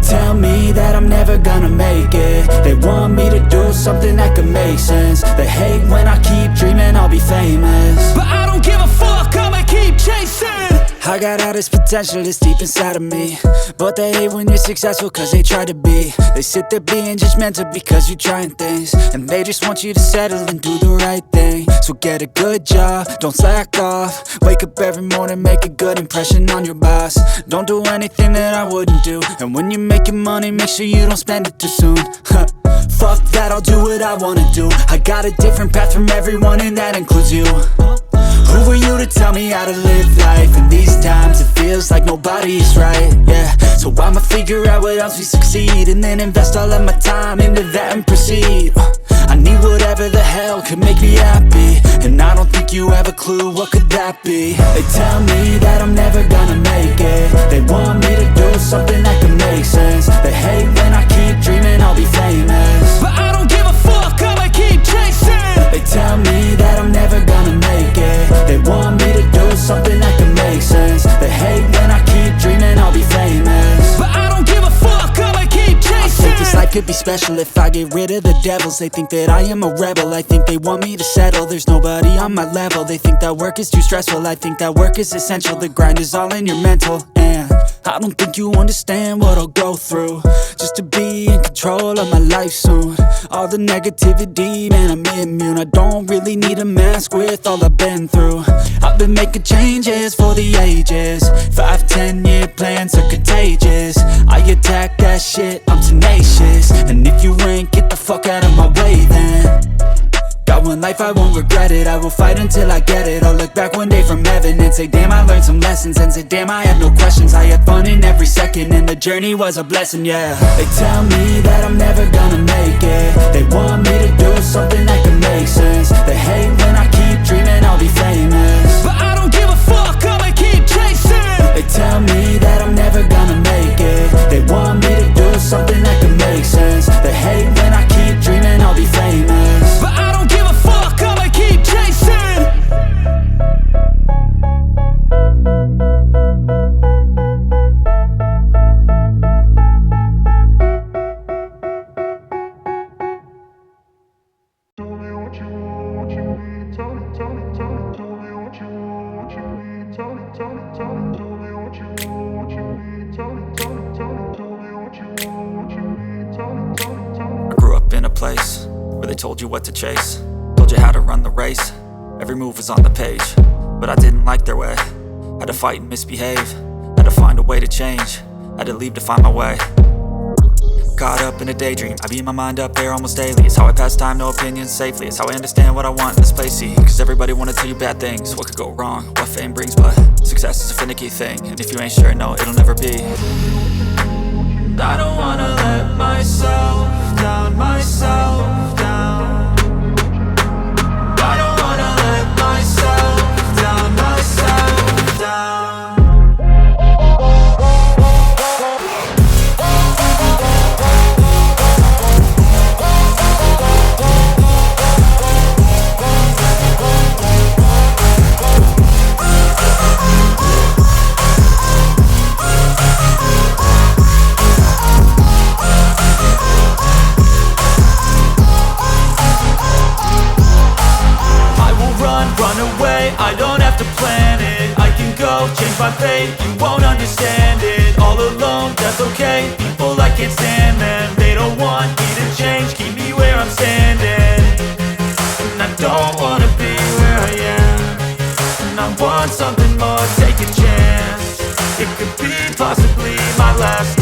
tell me that I'm never gonna make it. They want me to do something that could make sense. They hate when I keep dreaming I'll be famous, but I don't give a fuck, I'ma keep chasing. I got all this potential that's deep inside of me, but they hate when you're successful cause they try to be. They sit there being judgmental because you're trying things, and they just want you to settle and do the right thing. So get a good job, don't slack off. Wake up every morning, make a good impression on your boss. Don't do anything that I wouldn't do, and when you're making money, make sure you don't spend it too soon. Fuck that, I'll do what I wanna do. I got a different path from everyone, and that includes you. Who are you to tell me how to live life? In these times it feels like nobody's right, yeah. So I'ma figure out what else we succeed, and then invest all of my time into that and proceed. I need whatever the hell could make me happy, and I don't think you have a clue what could that be. They tell me that I'm never gonna make it. They want me to do something that could make sense. They hate when I keep dreaming I'll be famous, but I don't give a fuck, I'ma keep chasing. They tell me that I'm never gonna make it. They want me to do something that can make sense. They hate when I keep dreaming I'll be famous, but I don't give a fuck, I'ma keep chasing. I think this life could be special if I get rid of the devils. They think that I am a rebel, I think they want me to settle. There's nobody on my level. They think that work is too stressful, I think that work is essential. The grind is all in your mental, and I don't think you understand what I'll go through just to be in control of my life soon. All the negativity, man, I'm immune. I don't really need a mask with all I've been through. I've been making changes for the ages. 5-10 year plans are contagious. I attack that shit, I'm tenacious. And if you ain't, get the fuck out of my way then. Got one life, I won't regret it. I will fight until I get it. I'll look back one day from heaven and say, damn, I learned some lessons. And say, damn, I had no questions. I had fun in every second, and the journey was a blessing, yeah. They tell me that I'm never gonna make it. They want me to do something that can make sense. They hate when I keep dreaming I'll be famous, but I don't give a fuck, I'ma keep chasing. They tell me that I'm never gonna make it. They want me to do something that can make sense. They hate when I keep dreaming I'll be famous, but I don't give a fuck, I'ma keep chasing. I grew up in a place where they told you what to chase, told you how to run the race. Every move was on the page, but I didn't like their way. Had to fight and misbehave, had to find a way to change, had to leave to find my way. Caught up in a daydream, I beat my mind up there almost daily. It's how I pass time, no opinions safely. It's how I understand what I want in this place, see. Cause everybody wanna tell you bad things, what could go wrong, what fame brings. But success is a finicky thing, and if you ain't sure, no, it'll never be. I don't wanna let myself down, myself down. I don't wanna let myself down, myself down. Run away, I don't have to plan it. I can go, change my fate, you won't understand it. All alone, that's okay, people I can't stand them. They don't want me to change, keep me where I'm standing. And I don't wanna be where I am, and I want something more, take a chance. It could be possibly my last